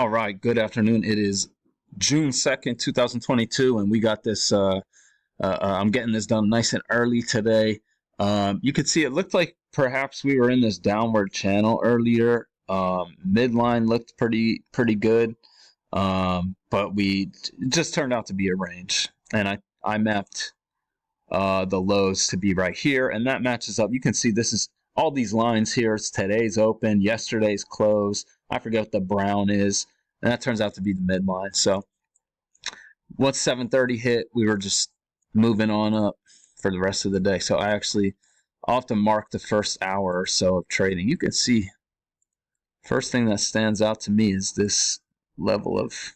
All right, good afternoon. It is June 2nd, 2022, and we got this. I'm getting this done nice and early today. You could see it looked like perhaps we were in this downward channel earlier. Midline looked pretty good, but it just turned out to be a range, and I mapped the lows to be right here, and that matches up. You can see this is all these lines here. It's today's open, yesterday's close. I forget what the brown is, and that turns out to be the midline. So once 7:30 hit, we were just moving on up for the rest of the day. So I often mark the first hour or so of trading. You can see first thing that stands out to me is this level of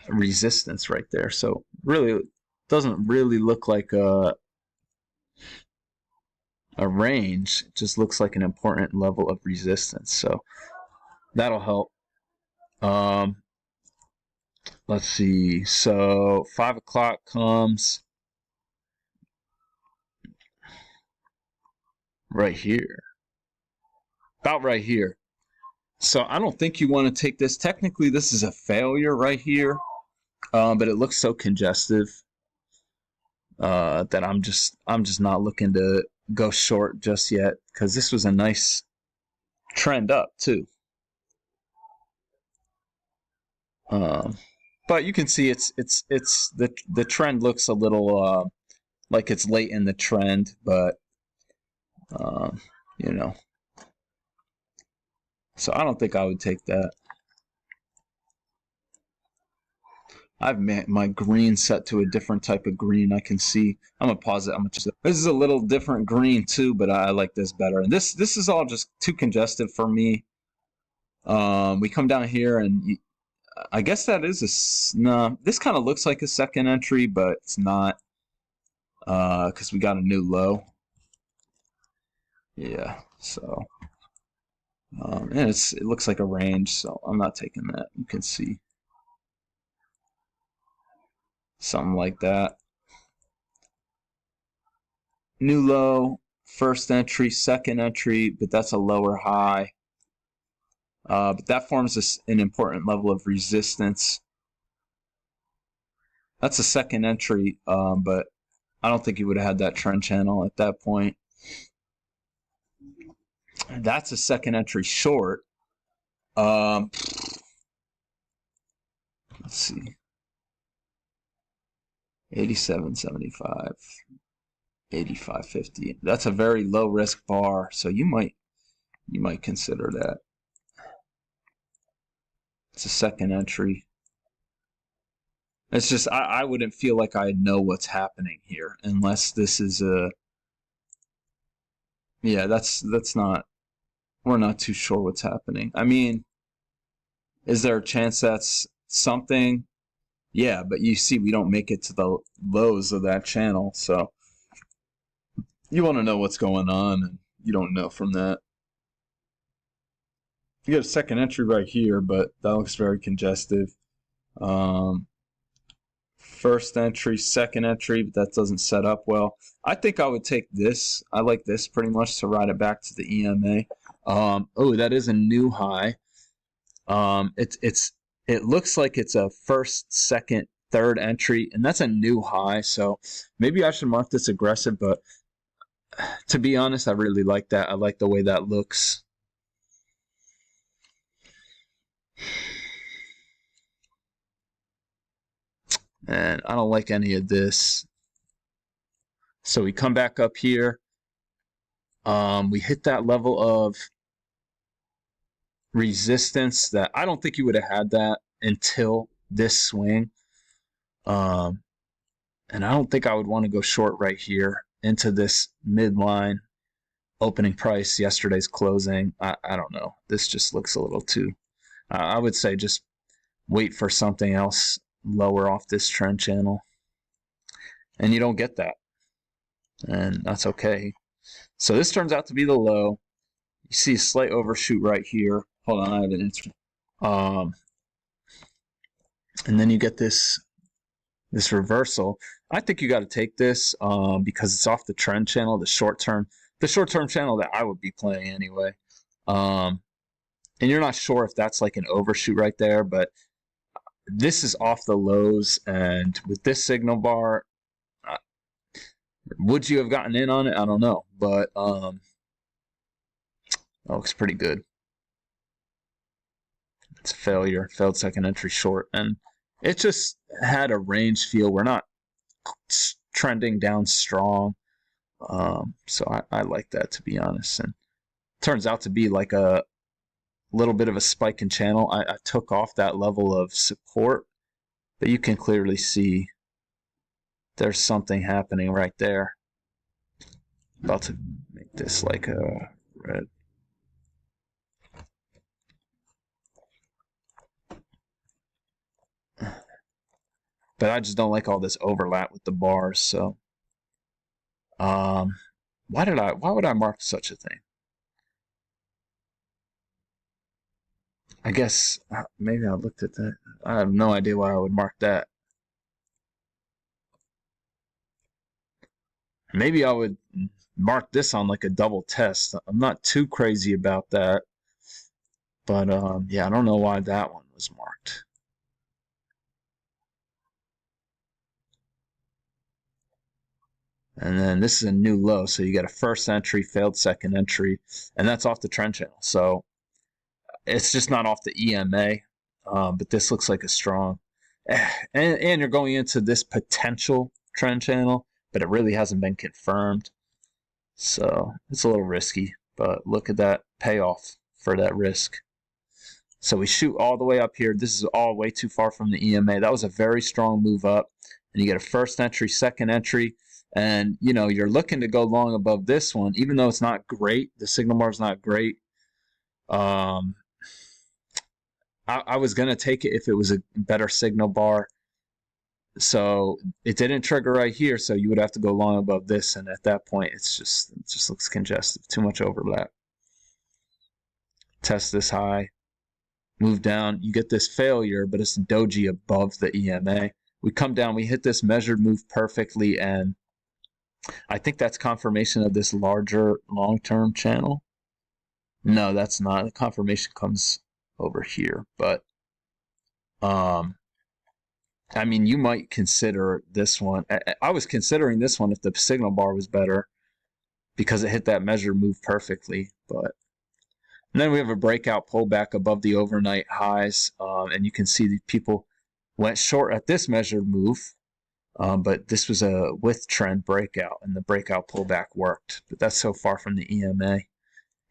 resistance right there. So really doesn't really look like a range. It just looks like an important level of resistance. So that'll help. Let's see. So 5 o'clock comes right here. About right here. So I don't think you want to take this. Technically, this is a failure right here. But it looks so congestive that I'm just not looking to go short just yet, because this was a nice trend up too. But you can see it's the trend looks a little like it's late in the trend, but you know. So I don't think I would take that. I've my green set to a different type of green. I can see. I'm gonna pause it. This is a little different green too, but I like this better. And this is all just too congested for me. We come down here, and I guess that is no. This kind of looks like a second entry, but it's not, because we got a new low. Yeah. So, and it looks like a range, so I'm not taking that. You can see. Something like that. New low, first entry, second entry, but that's a lower high. But that forms an important level of resistance. That's a second entry, but I don't think you would have had that trend channel at that point. That's a second entry short. Let's see. 87.75, 85.50. That's a very low risk bar, so you might consider that. It's a second entry. It's just I wouldn't feel like I know what's happening here unless this is a. Yeah, that's not. We're not too sure what's happening. I mean, is there a chance that's something? Yeah, but you see, we don't make it to the lows of that channel, so you want to know what's going on, and you don't know from that. You got a second entry right here, but that looks very congestive. First entry, second entry, but that doesn't set up well. I think I would take this. I like this pretty much to ride it back to the EMA. Oh, that is a new high. It looks like it's a first, second, third entry, and that's a new high. So maybe I should mark this aggressive, but to be honest, I really like that. I like the way that looks. And I don't like any of this. So we come back up here. We hit that level of resistance that I don't think you would have had that until this swing. And I don't think I would want to go short right here into this midline opening price, yesterday's closing. I don't know. This just looks a little too. I would say just wait for something else lower off this trend channel. And you don't get that. And that's okay. So this turns out to be the low. You see a slight overshoot right here. Hold on, I have an instrument. And then you get this reversal. I think you got to take this because it's off the trend channel, the short term channel that I would be playing anyway. and you're not sure if that's like an overshoot right there, but this is off the lows, and with this signal bar, would you have gotten in on it? I don't know, but that looks pretty good. It's a failure, failed second entry short, and it just had a range feel. We're not trending down strong, so I like that, to be honest. And turns out to be like a little bit of a spike in channel. I took off that level of support, but you can clearly see there's something happening right there. About to make this like a red. But I just don't like all this overlap with the bars, so why would I mark such a thing? I guess maybe I looked at that. I have no idea why I would mark that. Maybe I would mark this on like a double test. I'm not too crazy about that, but yeah, I don't know why that one was marked. And then this is a new low, so you got a first entry, failed second entry, and that's off the trend channel. So it's just not off the EMA, but this looks like a strong. And you're going into this potential trend channel, but it really hasn't been confirmed. So it's a little risky, but look at that payoff for that risk. So we shoot all the way up here. This is all way too far from the EMA. That was a very strong move up. And you get a first entry, second entry. And, you know, you're looking to go long above this one, even though it's not great. The signal bar is not great. I was going to take it if it was a better signal bar. So it didn't trigger right here, so you would have to go long above this. And at that point, it just looks congested. Too much overlap. Test this high. Move down. You get this failure, but it's doji above the EMA. We come down. We hit this measured move perfectly, and I think that's confirmation of this larger long-term channel. No, that's not. The confirmation comes over here, but I mean, you might consider this one. I was considering this one if the signal bar was better because it hit that measure move perfectly. But and then we have a breakout pullback above the overnight highs, and you can see the people went short at this measured move. But this was a with trend breakout, and the breakout pullback worked. But that's so far from the EMA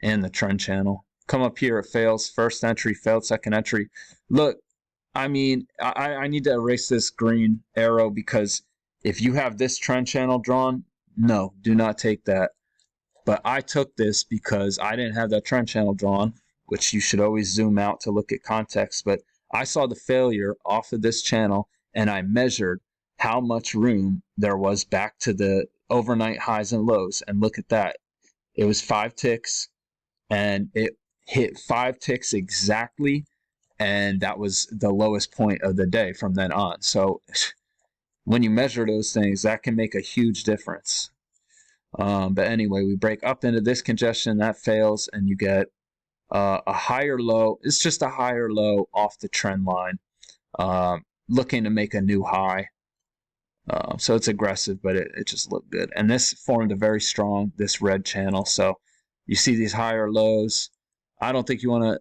and the trend channel. Come up here, it fails. First entry, failed second entry. Look, I mean, I need to erase this green arrow because if you have this trend channel drawn, no, do not take that. But I took this because I didn't have that trend channel drawn, which you should always zoom out to look at context. But I saw the failure off of this channel, and I measured how much room there was back to the overnight highs and lows. And look at that. It was 5 ticks, and it hit 5 ticks exactly, and that was the lowest point of the day from then on. So when you measure those things, that can make a huge difference. But anyway, we break up into this congestion, that fails, and you get a higher low. It's just a higher low off the trend line, looking to make a new high. So it's aggressive, but it just looked good. And this formed a very strong, this red channel. So you see these higher lows. I don't think you want to,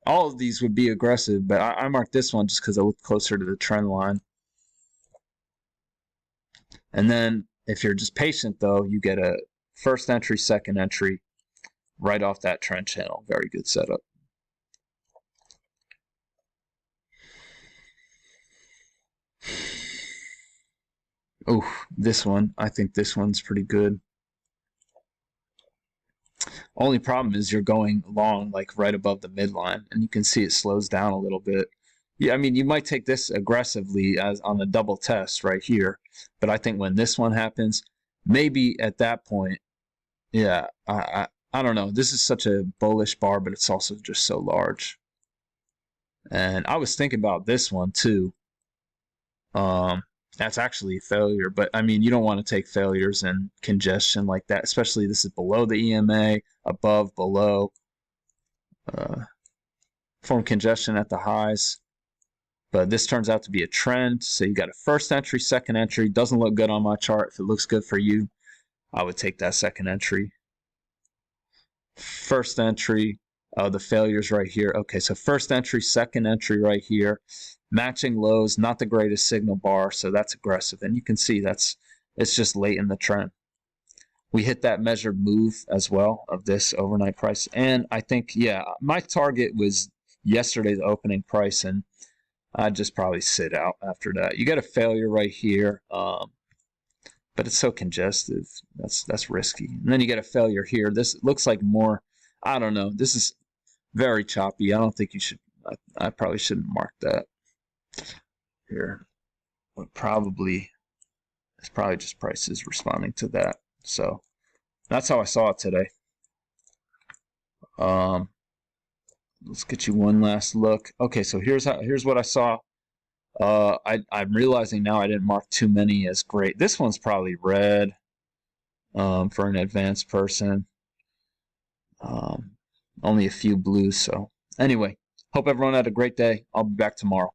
all of these would be aggressive, but I marked this one just because it looked closer to the trend line. And then if you're just patient, though, you get a first entry, second entry right off that trend channel. Very good setup. Oh, this one. I think this one's pretty good. Only problem is you're going long, like right above the midline, and you can see it slows down a little bit. Yeah, I mean, you might take this aggressively as on the double test right here, but I think when this one happens, maybe at that point, yeah, I don't know. This is such a bullish bar, but it's also just so large. And I was thinking about this one too. That's actually a failure, but I mean, you don't want to take failures and congestion like that, especially this is below the EMA, above, below. form congestion at the highs. But this turns out to be a trend. So you got a first entry, second entry. Doesn't look good on my chart. If it looks good for you, I would take that second entry. First entry, the failures right here. Okay, so first entry, second entry right here. Matching lows, not the greatest signal bar, so that's aggressive. And you can see it's just late in the trend. We hit that measured move as well of this overnight price. And I think, yeah, my target was yesterday's opening price, and I'd just probably sit out after that. You got a failure right here, but it's so congestive. That's risky. And then you get a failure here. This looks like more, I don't know. This is very choppy. I don't think you should, I probably shouldn't mark that here. But it's probably just prices responding to that. So that's how I saw it today. Let's get you one last look. Okay, so here's what I saw. I'm realizing now I didn't mark too many as great. This one's probably red for an advanced person. Only a few blues. So anyway, hope everyone had a great day. I'll be back tomorrow.